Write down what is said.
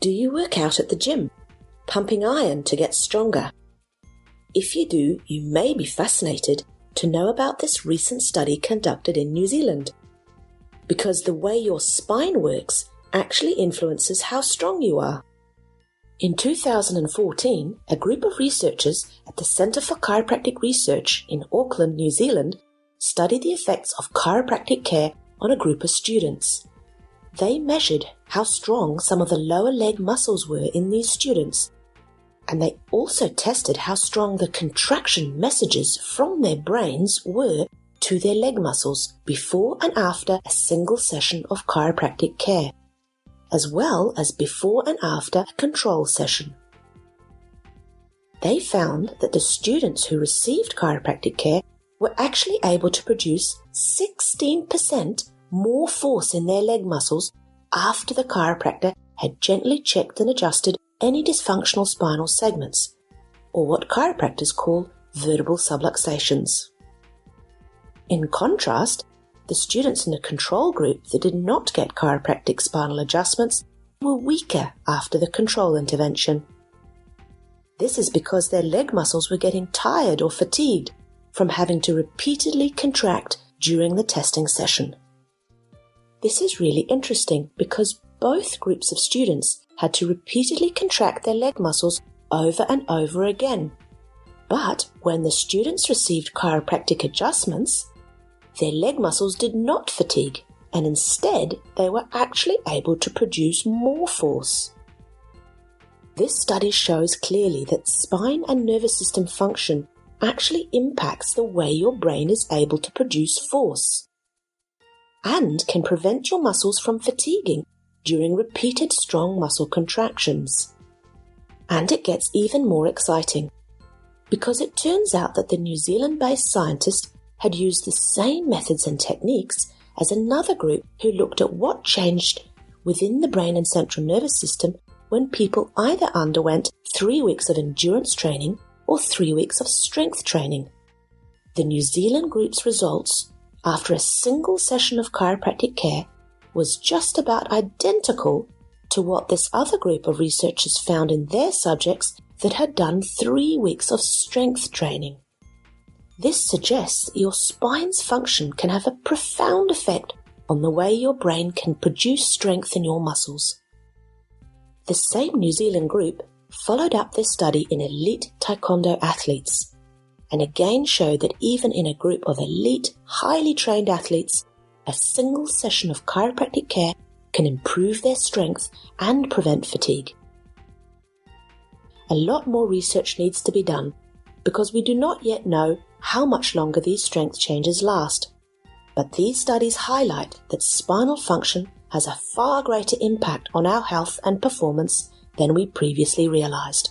Do you work out at the gym, pumping iron to get stronger? If you do, you may be fascinated to know about this recent study conducted in New Zealand, because the way your spine works actually influences how strong you are. In 2014, a group of researchers at the Centre for Chiropractic Research in Auckland, New Zealand, studied the effects of chiropractic care on a group of students. They measured how strong some of the lower leg muscles were in these students, and they also tested how strong the contraction messages from their brains were to their leg muscles before and after a single session of chiropractic care, as well as before and after a control session. They found that the students who received chiropractic care were actually able to produce 16% more force in their leg muscles after the chiropractor had gently checked and adjusted any dysfunctional spinal segments, or what chiropractors call vertebral subluxations. In contrast, the students in the control group that did not get chiropractic spinal adjustments were weaker after the control intervention. This is because their leg muscles were getting tired or fatigued from having to repeatedly contract during the testing session. This is really interesting because both groups of students had to repeatedly contract their leg muscles over and over again. But when the students received chiropractic adjustments, their leg muscles did not fatigue, and instead they were actually able to produce more force. This study shows clearly that spine and nervous system function actually impacts the way your brain is able to produce force, and can prevent your muscles from fatiguing during repeated strong muscle contractions. And it gets even more exciting, because it turns out that the New Zealand-based scientist had used the same methods and techniques as another group who looked at what changed within the brain and central nervous system when people either underwent 3 weeks of endurance training or 3 weeks of strength training. The New Zealand group's results after a single session of chiropractic care was just about identical to what this other group of researchers found in their subjects that had done 3 weeks of strength training. This suggests that your spine's function can have a profound effect on the way your brain can produce strength in your muscles. The same New Zealand group followed up this study in elite taekwondo athletes, and again showed that even in a group of elite, highly trained athletes, a single session of chiropractic care can improve their strength and prevent fatigue. A lot more research needs to be done because we do not yet know how much longer these strength changes last. But these studies highlight that spinal function has a far greater impact on our health and performance than we previously realized.